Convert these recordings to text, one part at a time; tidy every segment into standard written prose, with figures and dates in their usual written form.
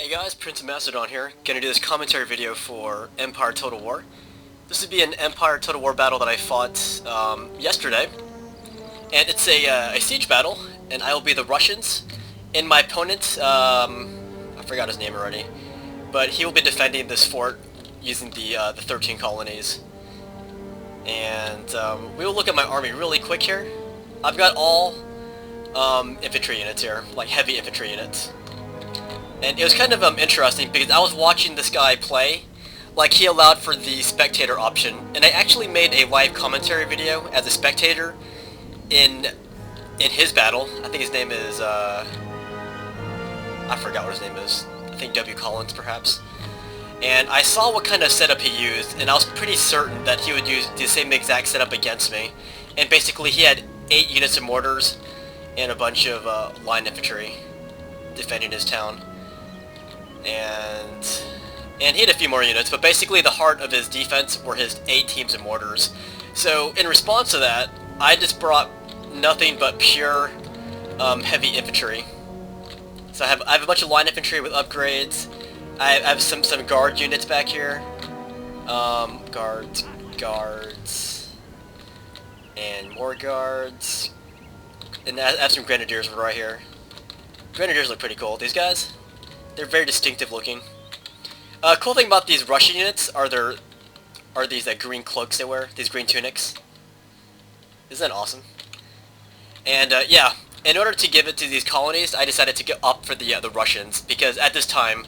Hey guys, PrinceofMacedon here. Gonna do this commentary video for Empire Total War. This would be an Empire Total War battle that I fought yesterday. And it's a siege battle, and I will be the Russians. And my opponent, I forgot his name already, but he will be defending this fort using the 13 colonies. And we will look at my army really quick here. I've got all infantry units here, like heavy infantry units. And it was kind of interesting because I was watching this guy play, like he allowed for the spectator option, and I actually made a live commentary video as a spectator in his battle. I think his name is, I forgot what his name is. I think W. Collins perhaps. And I saw what kind of setup he used, and I was pretty certain that he would use the same exact setup against me. And basically he had 8 units of mortars and a bunch of line infantry defending his town. And he had a few more units, but basically the heart of his defense were his 8 teams of mortars. So in response to that, I just brought nothing but pure heavy infantry. So I have a bunch of line infantry with upgrades. I have some guard units back here. Guards, and more guards. And I have some grenadiers right here. Grenadiers look pretty cool. These guys, they're very distinctive looking. Cool thing about these Russian units are these green cloaks they wear, these green tunics. Isn't that awesome? And yeah, in order to give it to these colonies, I decided to get up for the Russians, because at this time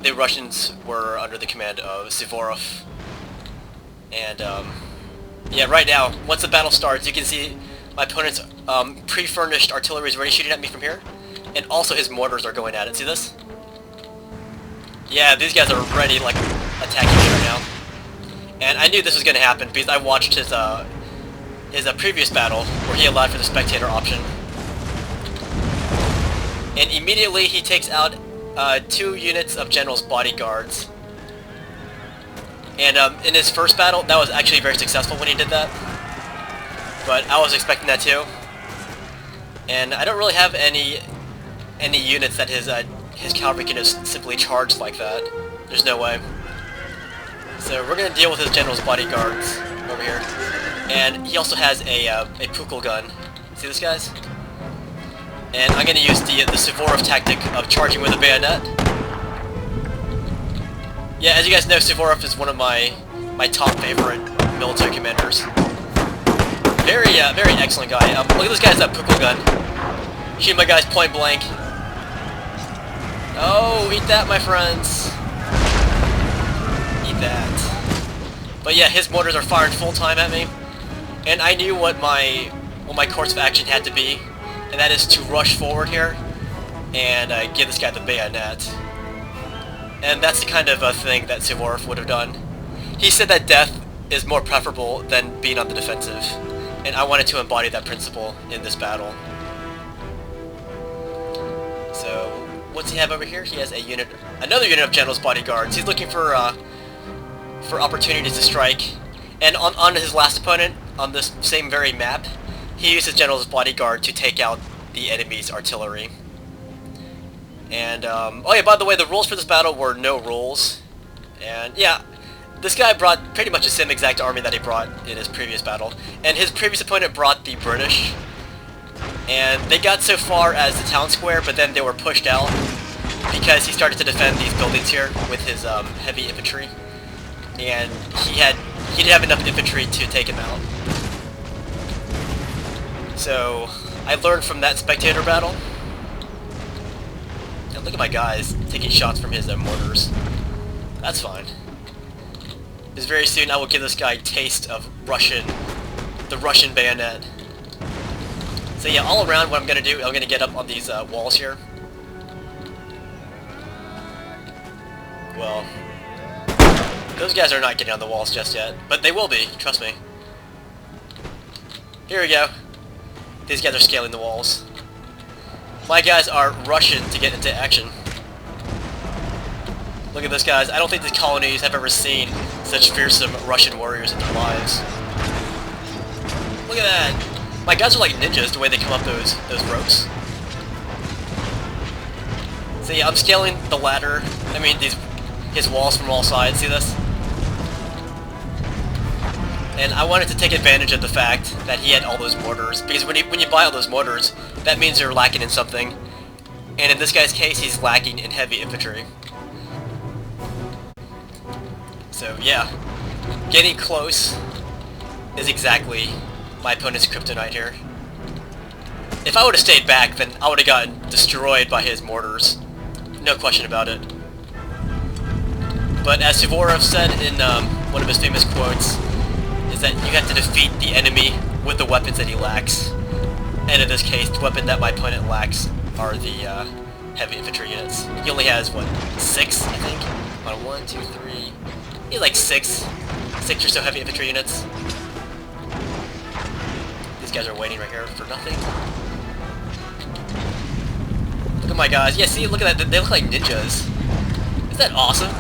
the Russians were under the command of Suvorov. And yeah, right now, once the battle starts, you can see my opponent's pre-furnished artillery is already shooting at me from here, and also his mortars are going at it. See this? Yeah, these guys are already like attacking me right now. And I knew this was going to happen because I watched his previous battle where he allowed for the spectator option. And immediately he takes out 2 units of general's bodyguards. And in his first battle, that was actually very successful when he did that. But I was expecting that too. And I don't really have any units that his cavalry can just simply charge like that. There's no way. So we're gonna deal with his general's bodyguards over here. And he also has a Pukul gun. See this, guys? And I'm gonna use the Suvorov tactic of charging with a bayonet. Yeah, as you guys know, Suvorov is one of my top favorite military commanders. Very excellent guy. Look at this guy's Pukul gun. Shooting my guys point blank. Oh, eat that, my friends. Eat that. But yeah, his mortars are firing full time at me, and I knew what my course of action had to be, and that is to rush forward here and give this guy the bayonet. And that's the kind of thing that Suvorov would have done. He said that death is more preferable than being on the defensive, and I wanted to embody that principle in this battle. So what's he have over here? He has another unit of general's bodyguards. He's looking for opportunities to strike. And on his last opponent, on this same very map, he used his general's bodyguard to take out the enemy's artillery. And oh yeah, by the way, the rules for this battle were no rules. And yeah, this guy brought pretty much the same exact army that he brought in his previous battle. And his previous opponent brought the British. And they got so far as the town square, but then they were pushed out because he started to defend these buildings here with his heavy infantry, and he didn't have enough infantry to take him out. So I learned from that spectator battle. And look at my guys taking shots from his mortars. That's fine. Because very soon I will give this guy a taste of the Russian bayonet. So yeah, all around what I'm going to do, I'm going to get up on these walls here. Well, those guys are not getting on the walls just yet, but they will be, trust me. Here we go. These guys are scaling the walls. My guys are rushing to get into action. Look at this, guys. I don't think these colonies have ever seen such fearsome Russian warriors in their lives. Look at that. My guys are like ninjas the way they come up those ropes. So yeah, I'm scaling the ladder. I mean, his walls from all sides. See this? And I wanted to take advantage of the fact that he had all those mortars, because when you buy all those mortars, that means you're lacking in something. And in this guy's case, he's lacking in heavy infantry. So yeah, getting close is exactly my opponent's kryptonite here. If I would have stayed back, then I would have gotten destroyed by his mortars. No question about it. But as Suvorov said in one of his famous quotes, is that you have to defeat the enemy with the weapons that he lacks. And in this case, the weapon that my opponent lacks are the heavy infantry units. He only has, what, 6, I think? On 1, 2, 3... He has like 6 or so heavy infantry units. These guys are waiting right here for nothing. Look at my guys. Yeah, see, look at that. They look like ninjas. Isn't that awesome?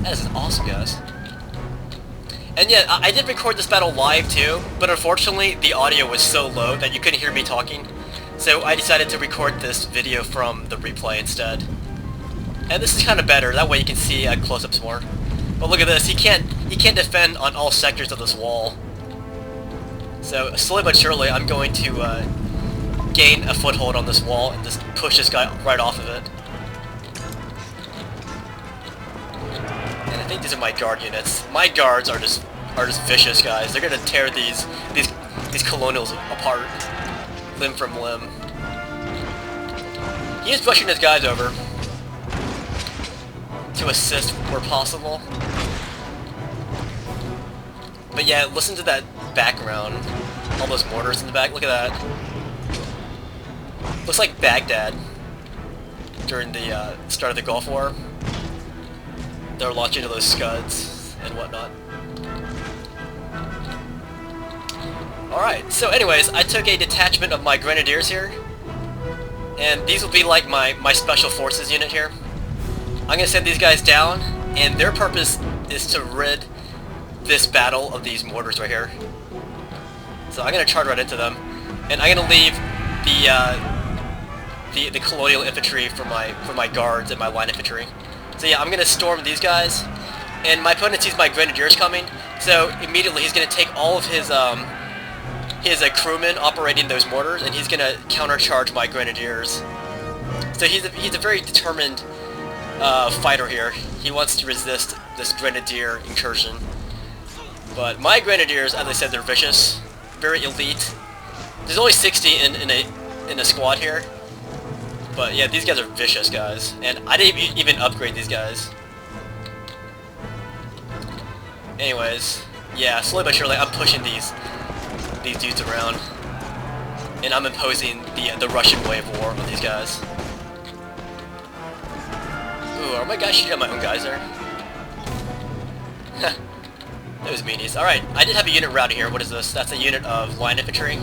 That is awesome, guys. And yeah, I did record this battle live too, but unfortunately the audio was so low that you couldn't hear me talking. So I decided to record this video from the replay instead. And this is kind of better, that way you can see close-ups more. But look at this, he can't defend on all sectors of this wall. So slowly but surely I'm going to gain a foothold on this wall and just push this guy right off of it. And I think these are my guard units. My guards are just vicious, guys. They're gonna tear these colonials apart, limb from limb. He is pushing his guys over to assist where possible. But yeah, listen to that background. All those mortars in the back. Look at that. Looks like Baghdad during the start of the Gulf War. They're launching into those scuds and whatnot. Alright, so anyways, I took a detachment of my grenadiers here. And these will be like my special forces unit here. I'm going to send these guys down, and their purpose is to rid this battle of these mortars right here. So I'm going to charge right into them, and I'm going to leave the colonial infantry for my guards and my line infantry. So yeah, I'm going to storm these guys, and my opponent sees my grenadiers coming, so immediately he's going to take all of his crewmen operating those mortars, and he's going to countercharge my grenadiers. So he's a very determined fighter here. He wants to resist this grenadier incursion. But my grenadiers, as I said, they're vicious, very elite. There's only 60 in a squad here. But yeah, these guys are vicious, guys. And I didn't even upgrade these guys. Anyways, yeah, slowly but surely I'm pushing these dudes around. And I'm imposing the Russian way of war on these guys. Ooh, are my guys shooting at my own guys there? Those meanies. Alright, I did have a unit routed here. What is this? That's a unit of line infantry.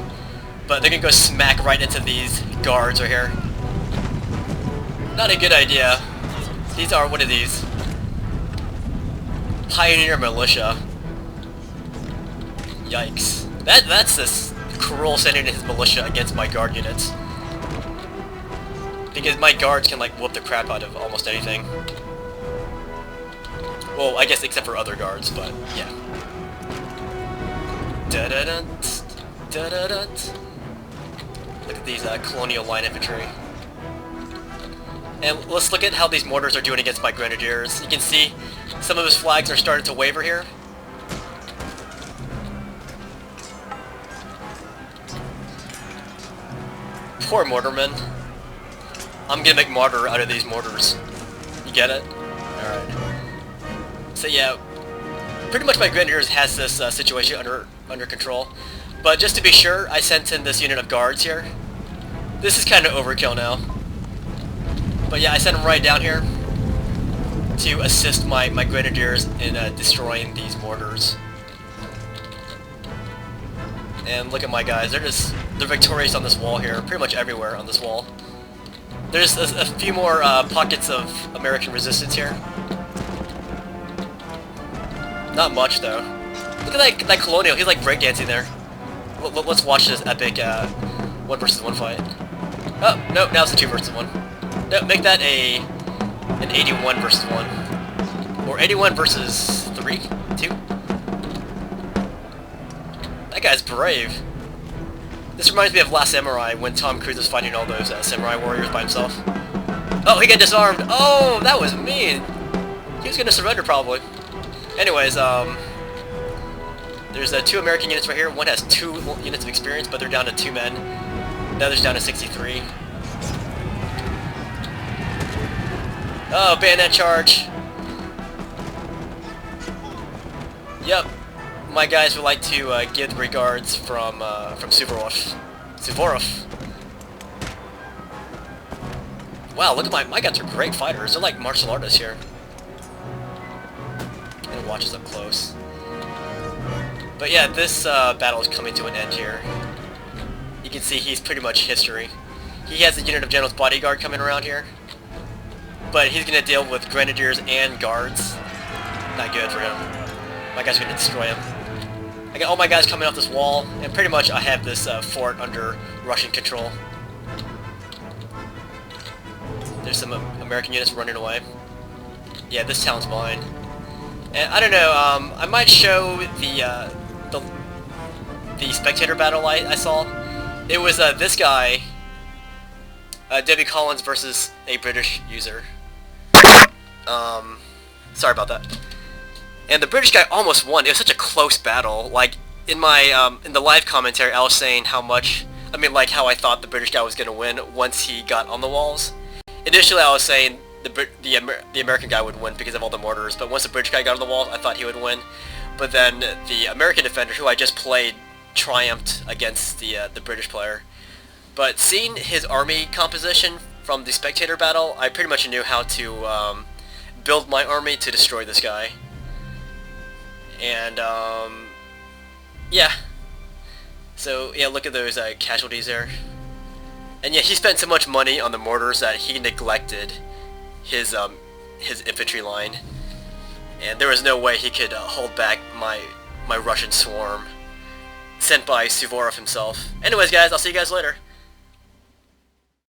But they're gonna go smack right into these guards right here. Not a good idea. These are, what are these? Pioneer militia. Yikes. That's this cruel sending his militia against my guard units. Because my guards can, like, whoop the crap out of almost anything. Well, I guess except for other guards, but, yeah. Da-da-dun, da-da-dun. Look at these colonial line infantry. And let's look at how these mortars are doing against my grenadiers. You can see some of his flags are starting to waver here. Poor mortarmen. I'm gonna make martyr out of these mortars. You get it? Alright. So yeah, pretty much my grenadiers has this situation under control. But just to be sure, I sent in this unit of guards here. This is kind of overkill now. But yeah, I sent them right down here to assist my grenadiers in destroying these mortars. And look at my guys, they're victorious on this wall here, pretty much everywhere on this wall. There's a few more pockets of American resistance here. Not much though. Look at that colonial, he's like breakdancing there. Let's watch this epic 1 versus 1 fight. Oh, no, now it's a 2 versus 1. No, make that an 81 versus 1. Or 81 versus 3? 2? That guy's brave. This reminds me of Last Samurai when Tom Cruise was fighting all those samurai warriors by himself. Oh, he got disarmed! Oh, that was mean! He was gonna surrender probably. Anyways, there's 2 American units right here. One has 2 units of experience, but they're down to 2 men. The other's down to 63. Oh, bayonet charge! Yep. My guys would like to give the regards from Suvorov. Wow, look at my guys are great fighters. They're like martial artists here. And watch us up close. But yeah, this battle is coming to an end here. You can see he's pretty much history. He has a unit of General's Bodyguard coming around here. But he's going to deal with Grenadiers and Guards. Not good for him. My guys are going to destroy him. I got all my guys coming off this wall, and pretty much I have this fort under Russian control. There's some American units running away. Yeah, this town's mine. And I don't know, I might show the spectator battle I saw. It was this guy, Debbie Collins versus a British user. Sorry about that. And the British guy almost won. It was such a close battle. Like in my in the live commentary, I was saying how I thought the British guy was gonna win once he got on the walls. Initially, I was saying the American guy would win because of all the mortars, but once the British guy got on the wall, I thought he would win. But then the American defender, who I just played, triumphed against the British player. But seeing his army composition from the spectator battle, I pretty much knew how to build my army to destroy this guy. And yeah. So yeah, look at those casualties there. And yeah, he spent so much money on the mortars that he neglected his infantry line, and there was no way he could hold back my Russian swarm sent by Suvorov himself. Anyways, guys, I'll see you guys later.